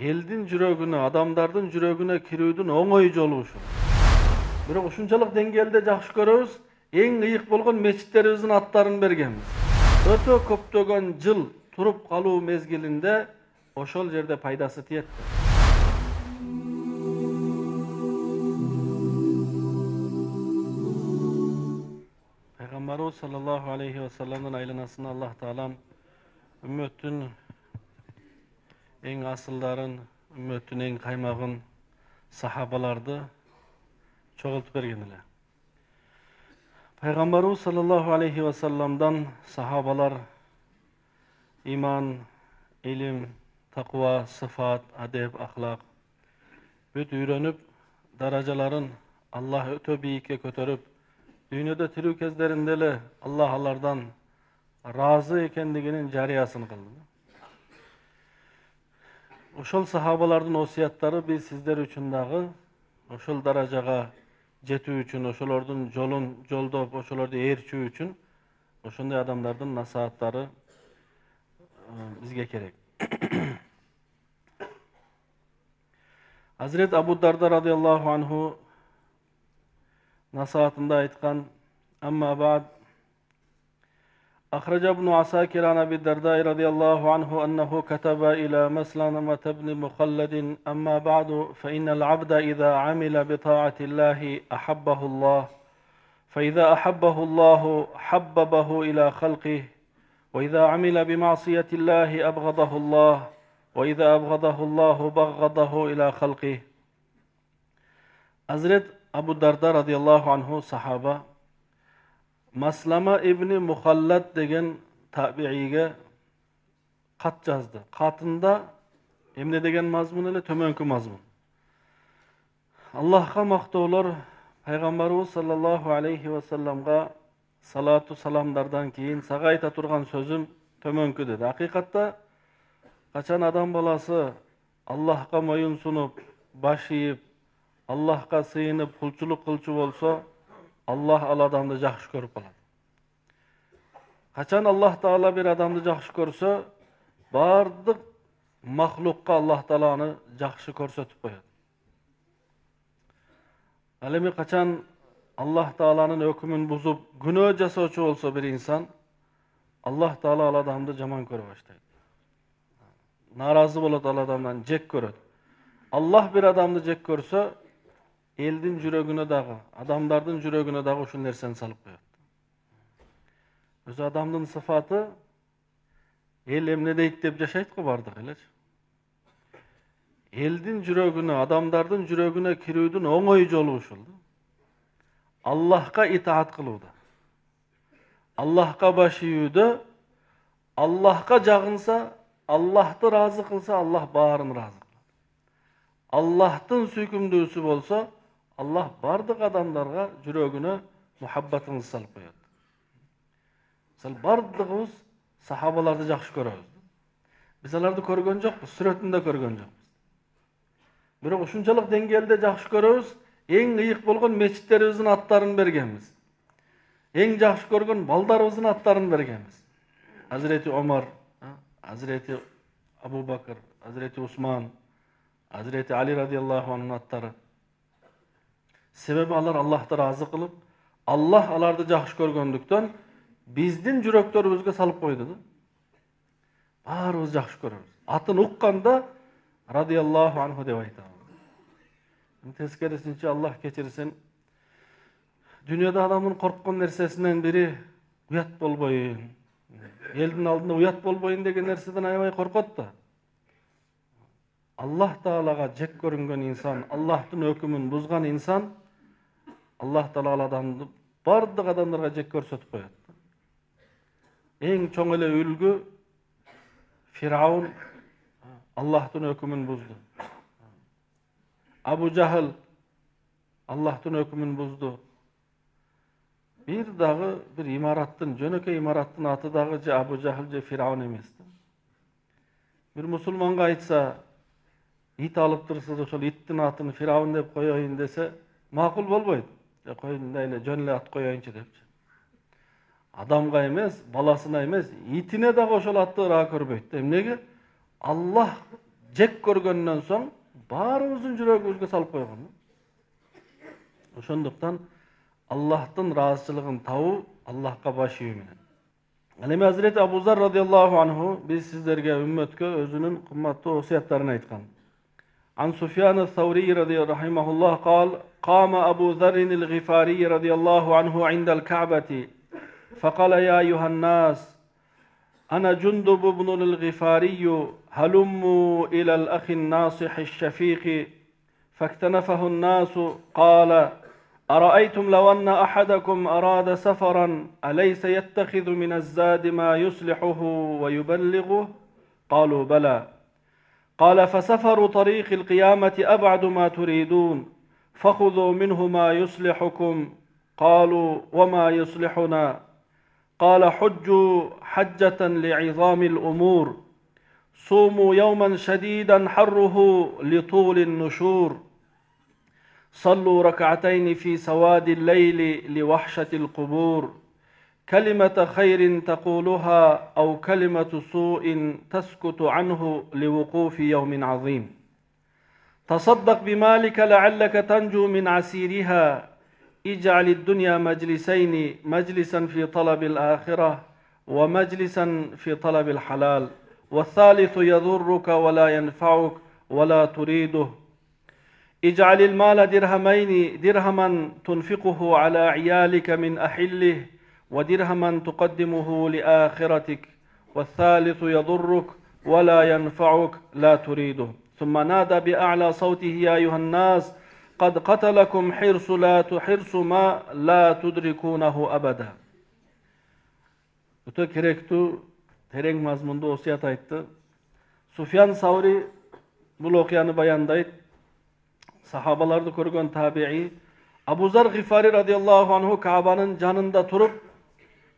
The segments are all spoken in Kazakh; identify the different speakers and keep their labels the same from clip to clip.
Speaker 1: Eldin жүрөгүнө, адамдардын жүрөгүнө кирүүдүн оңой жолу ушул. Бирок ушунчалык деңгээлде жакшы көрөбүз, эң ыйык болгон мечиттерибиздин аттарын бергенбиз. Өтө көптөгөн жыл туруп калуу мезгилинде ошол жерде пайдасы тиет. Пайгамбарыбыз саллаллаху алейхи ва салламдын айланасына Аллах таалам үммөттүн эң асылдарын, үммөттүн эң каймагын, сахабаларды чогултуп берген эле. Пайгамбарыбыз саллаллаху алейхи ва салламдан сахабалар иман, илим, таква, сыфат, адеп, ахлак бүт үйрөнүп, даражаларын Аллах өтө бийикке көтөрүп, дүйнөдө тирүү кездеринде эле Аллах алардан разы экендигинин жарыясын кылды. Ошол сахабалардын осуяттары биз сиздер үчүн дагы ошол даражага жетүү үчүн, ошолордун жолун жолдоп, ошолорду ээрчүү үчүн ошондой адамдардын насааттары бизге керек. Hazret Abu Darda radıyallahu anhu nasihatında aytkan: "Amma ba'd أخرج ابن عساكر عن أبي الدرداء رضي الله عنه أنه كتب إلى مسلمة بن مخلد أما بعد فإن العبد إذا عمل بطاعة الله أحبه الله فإذا أحبه الله حببه إلى خلقه وإذا عمل بمعصية الله أبغضه الله وإذا أبغضه الله بغضه إلى خلقه." Hazret Abu Darda radıyallahu anhu sahaba Maslama ibni Muhallad деген tabiiге кат жазды. Катында эмне деген мазмун эле, төмөнкү мазмун. Аллахка мактоолор, Пайгамбарыбыз саллаллаху алейхи ва салламга салату саламдардан кийин сага айта турган сөзүм төмөнкү деди. Акыйкатта качан адам баласы Аллахка моюн сунуп, баш ийип, Аллахка сыйынып кулчулук кылчу болсо, Allah al adamды жакшы көрүп калат. Качан Аллах Таала бир адамды жакшы көрсө, бардык махлукка Аллах Тааланы жакшы көрсөтүп коет. Ал эми качан Аллах Тааланын өкүмүн бузуп, күнөө жасоочу болсо бир инсан, Аллах Таала ал адамды жаман көрө баштайт. Наразы болот, ал адамдан жек көрөт. Аллах бир адамды жек көрсө, элдин жүрөгүнө дагы, адамдардын жүрөгүнө дагы ушул нерсени салып коет. Өзү адамдын сыфаты эл эмне дейт деп жашайт го бардык элечи. Элдин жүрөгүнө, адамдардын жүрөгүнө кирүүдүн оңой жолу ушул. Аллахка итаат кылууда. Аллахка баш ийүүдө, Аллахка жагынса, Аллахты разы кылса, Аллах баарын разы кылат. Аллахтын сүйкүмдүүсү болсо, Аллах бардык адамдарга жүрөгүнө мухаббатыңызды салып коет. Мисалы бардыгыбыз сахабаларды жакшы көрөбүз. Биз аларды көргөн жокпуз, сүрөтүндө көргөн жокпуз. Бирок ушунчалык деңгээлде жакшы көрөбүз, эң ыйык болгон мечиттерибиздин аттарын бергенбиз. Эң жакшы көргөн балдарыбыздын аттарын бергенбиз. Hazreti Omar, Hazreti Abu Bakr, Hazreti Usman, Hazreti Ali radıyallahu anh'ın аттары. Себеби алар Аллахты разы кылып, Аллах аларды жакшы көргөндүктөн биздин жүрөктөрүбүзгө салып койду да. Баарыбыз жакшы көрөбүз. Атын укканда радıyallahu anhu деп айтабыз. Тескерисинче Аллах кечирсин. Дүйнөдө адамдын корккон нерсесинен бири уят болбойун. Элдин алдында уят болбойун деген нерседен аябай коркот да. Аллах Таалага жек көрүнгөн инсан, Аллахтын өкүмүн бузган инсан, Аллах Таала ал адамды бардык адамдарга жек көрсөтүп коет. Эң чоң эле үлгү Фираун Аллахтын өкүмүн бузду. Абу Жахыл Аллахтын өкүмүн бузду. Бир дагы бир имараттын, жөнөкөй имараттын аты дагы же Абу Жахыл же Фираун эмес. Бир мусулманга айтса, ит алып турсыз, ошол иттин атын Фираун деп коёюн десе, макул болбойт. Коюн эле жөн эле ат коёюнчу депчи. Адамга эмес, баласына эмес, итине дагы ошол атты ыраа көрбөйт. Эмнеге? Аллах жек көргөндөн soň баарыбыздын жүрөгүбүзгө салып койгон. Ошондуктан Allah'tın razılığın tavu Allah'a baş iýүү menen. Alemi Hazreti Abu Zar radıyallahu anhu biz sizlerge ümmetke özünün kımmatlı osiyatlarını aytkan. An Sufyan Thawri radıyallahu rahimahullah kal, Qama Abu Zarrin el-Ghifari radıyallahu anhu indel Ka'beti. Faqala ya eyyuhan nas, ana Cundub ibn el-Ghifari halummu ila al-akhin nasih el-şafiqi. فاكتنفه الناس قال أرأيتم لو أن أحدكم أراد سفرا أليس يتخذ من الزاد ما يصلحه ويبلغه قالوا بلى قال فسفر طريق القيامة أبعد ما تريدون فخذوا منه ما يصلحكم قالوا وما يصلحنا قال حجوا حجة لعظام الأمور صوموا يوما شديدا حره لطول النشور صلوا ركعتين في سواد الليل لوحشة القبور كلمة خير تقولها أو كلمة سوء تسكت عنه لوقوف يوم عظيم تصدق بمالك لعلك تنجو من عسيرها اجعل الدنيا مجلسين مجلسا في طلب الآخرة ومجلسا في طلب الحلال والثالث يضرك ولا ينفعك ولا تريده اجعل المال درهمين درهما تنفقه على عيالك من أحله ودرهما تقدمه لآخرتك والثالث يضرك ولا ينفعك لا تريده ثم نادى بأعلى صوته يا أيها الناس قد قتلكم حرص ما لا تدركونه أبدا. Öte kerektu tereň mazmunda osiyat aytdı. Sufyan Savri bu okyanı bayandayt. Sahabalardı görgön tabi'i Abu Zar Gifari radıyallahu anhu Ka'banın canında turup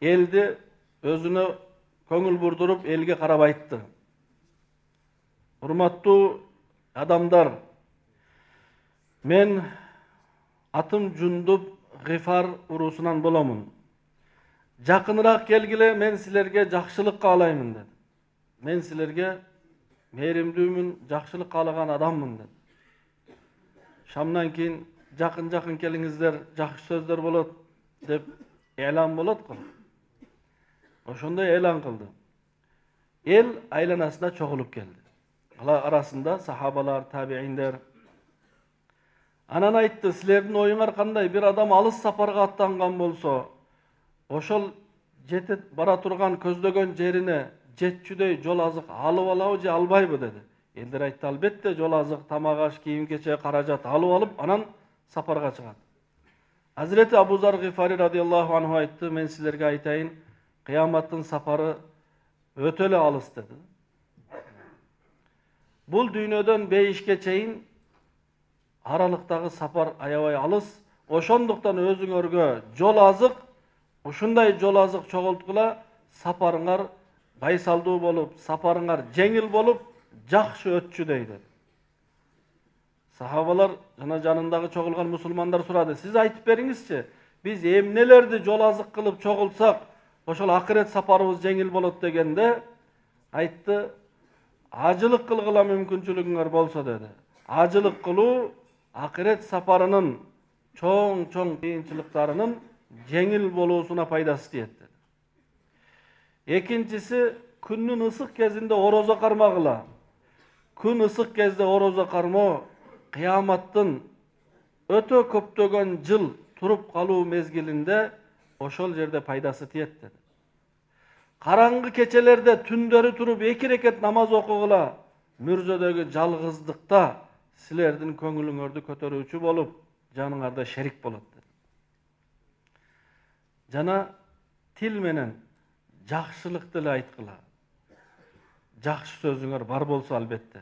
Speaker 1: eldi özünü köngül burdurup elge karab aytdı. Hurmatlı adamlar, men atım Cundub Gifar urusundan bolamun. Jakыныraak kelgile men silerge jakşılık kaalaymın dedi. Men silerge merimdүүmün, jakşılık kaalagan adamмын dedi. Şamdan keyin jakın keliңiздер, jakşı sözler bolat dep elan bolat go. Oşonday elan kıldı. El aylanasına çoğulup geldi. Ala arasında sahabalar, tabiinler. Anan aytты, sizlerдің oyuңar kanday bir adam alыс saparga attangan bolsa, oşol jetet bara turgan közdөгөн жерине жетчүдөй жол азык алып алабы же албайбы dedi. Elder aytты, albatta жол азык, тамак аш, кийим кече, каражат алып алып, анан сапарга чыгат. Hazreti Abu Zar Gifari radıyallahu anhu aytты, men sizlerge aytayın, kıyamattın saparı ötölü alыс dedi. Bul düýnödön beyişke çeyin aralıktagı sapar ayabay alыс, oşonduktan özüňörgö жол азыk, ушундай жол азык чогулткула saparıňar baysalдуу bolup, saparıňar жеңил bolup, jakşı ötçüdey dedi. Sahabalar jana janındagy çogulgan musulmandar surady. Siz aytyp beriňizçi, biz emnelerdi jol azık kılıp çogulsak, oşol ahiret saparыбыз жеңил bolot degende aytdı, ajılık kılgıla mümkünçülüğüňer bolsa dedi. Ajılık kıluu ahiret saparının çoň kıyınçılıklarının жеңил boluusuna paydası diýet dedi. Ekincisi, künnün ısık kezinde oroza karmagıla. Kün ısık kezde oroza karmo, kıyamattın ötö köptögön jıl turup kaluu mezgilinde oşol jerde paydası tiýet dedi. Karangı keçelerde tündörü turup 2 reket namaz okugula, mürzödögü jalgızdыкta silerdiň köngülüňördi köterүүçü bolup, janıňarda şerik bolat dedi. Jana til menen jakşılık dile aytkyla. Jakşı sözüňer bar bolsa albatta.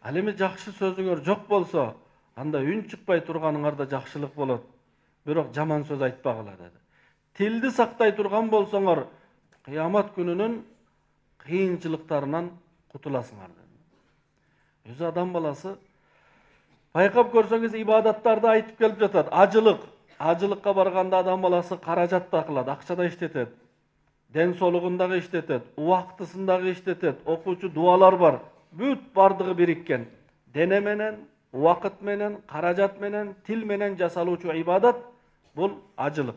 Speaker 1: Al emi jakşı sözüňer jok bolsa, anda ün çykpay turganyňarda jakşılık bolat. Birok jaman söz aytpagıla dedi. Tildi saktay turgan bolsaňar, kıyamat gününün kıyınçılıklarından kutulasıňar dedi. Özü adam balası baykap görseňiz ibadatlarda aytyp kelip jatat. Ajılıkka barganda adam balası karajat da kılad, akça da işletet. Den solugundagı işletet, uwaktysındagy işletet, okuwçu dualar bar. бүт бардыгы бириккен. Дене менен, убакыт менен, каражат менен, тил менен жасалуучу ибадат бул ажылык.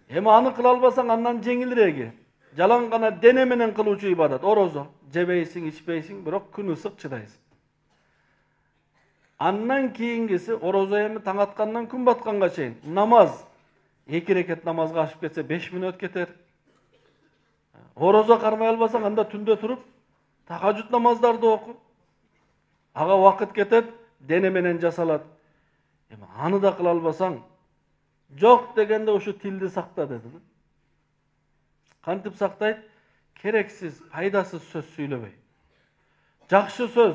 Speaker 1: Эми аны кыла албасаң андан жеңилиреги. Жалаң гана дене менен кылуучу ибадат, орозо. Жебейсиң, ичпейсиң, бирок күн ысык чыдайсың. Андан кийингиси орозо эми таң аткандан күн батканга чейин намаз. 2 рекет намазга ашып кетсе 5 мүнөт кетер. Орозо кармай албасаң анда түндө туруп тахажжуд намаздарды оку. Ага вакыт кетет, дене менен жасалат. Эми аны да кыла албасаң, жок дегенде ушу тилди сакта деди. Кантип сактайт? Керексиз, пайдасыз сөз сүйлөбөй. Жакшы сөз,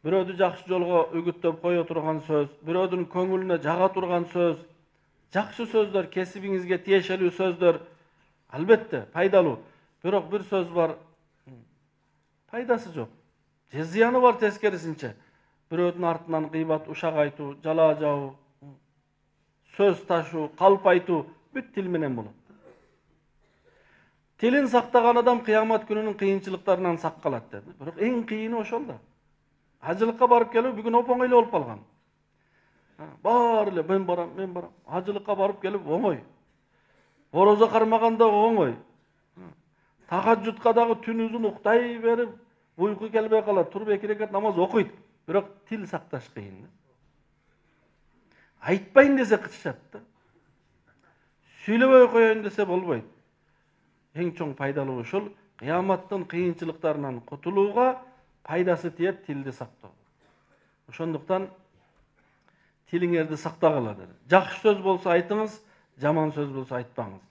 Speaker 1: бирөөдү жакшы жолго үгүттөп кое турган сөз, бирөөдүн көңүлүнө жага турган сөз, жакшы сөздөр, кесибиңизге тиешелүү сөздөр албетте пайдалуу. Бирок бир сөз бар, пайдасы жок. Же зыяны бар тескерисинче. Бирөөдүн артынан гыйбат, ушак айтуу, жала жабуу, сөз ташуу, калп айтуу бүт тил менен болот. Тилин сактаган адам кыямат күнүнүн кыйынчылыктарынан саккалат деди. Бирок эң кыйыны ошол да. Ажылыкка барып келүү бүгүн оңой эле болуп калган. Бар эле мен барам. Ажылыкка барып келип оңой. Орозо кармаганда оңой. Тахажжудка дагы түнүзүн уктай берип, уйку келбей калат, туруп 2 рекет намаз окуйт. Бирок тил сакташ кыйын. Айтпайын десе кытышат да. Сүйлөбөй коеюн десе болбойт. Эң чоң пайдалуу ушул кыяматтын кыйынчылыктарынан кутулууга пайдасы тиет тилди сактоо. Ошондуктан тилиңерди сактагыла деди. Жакшы сөз болсо айтыңыз, жаман сөз болсо айтпаңыз.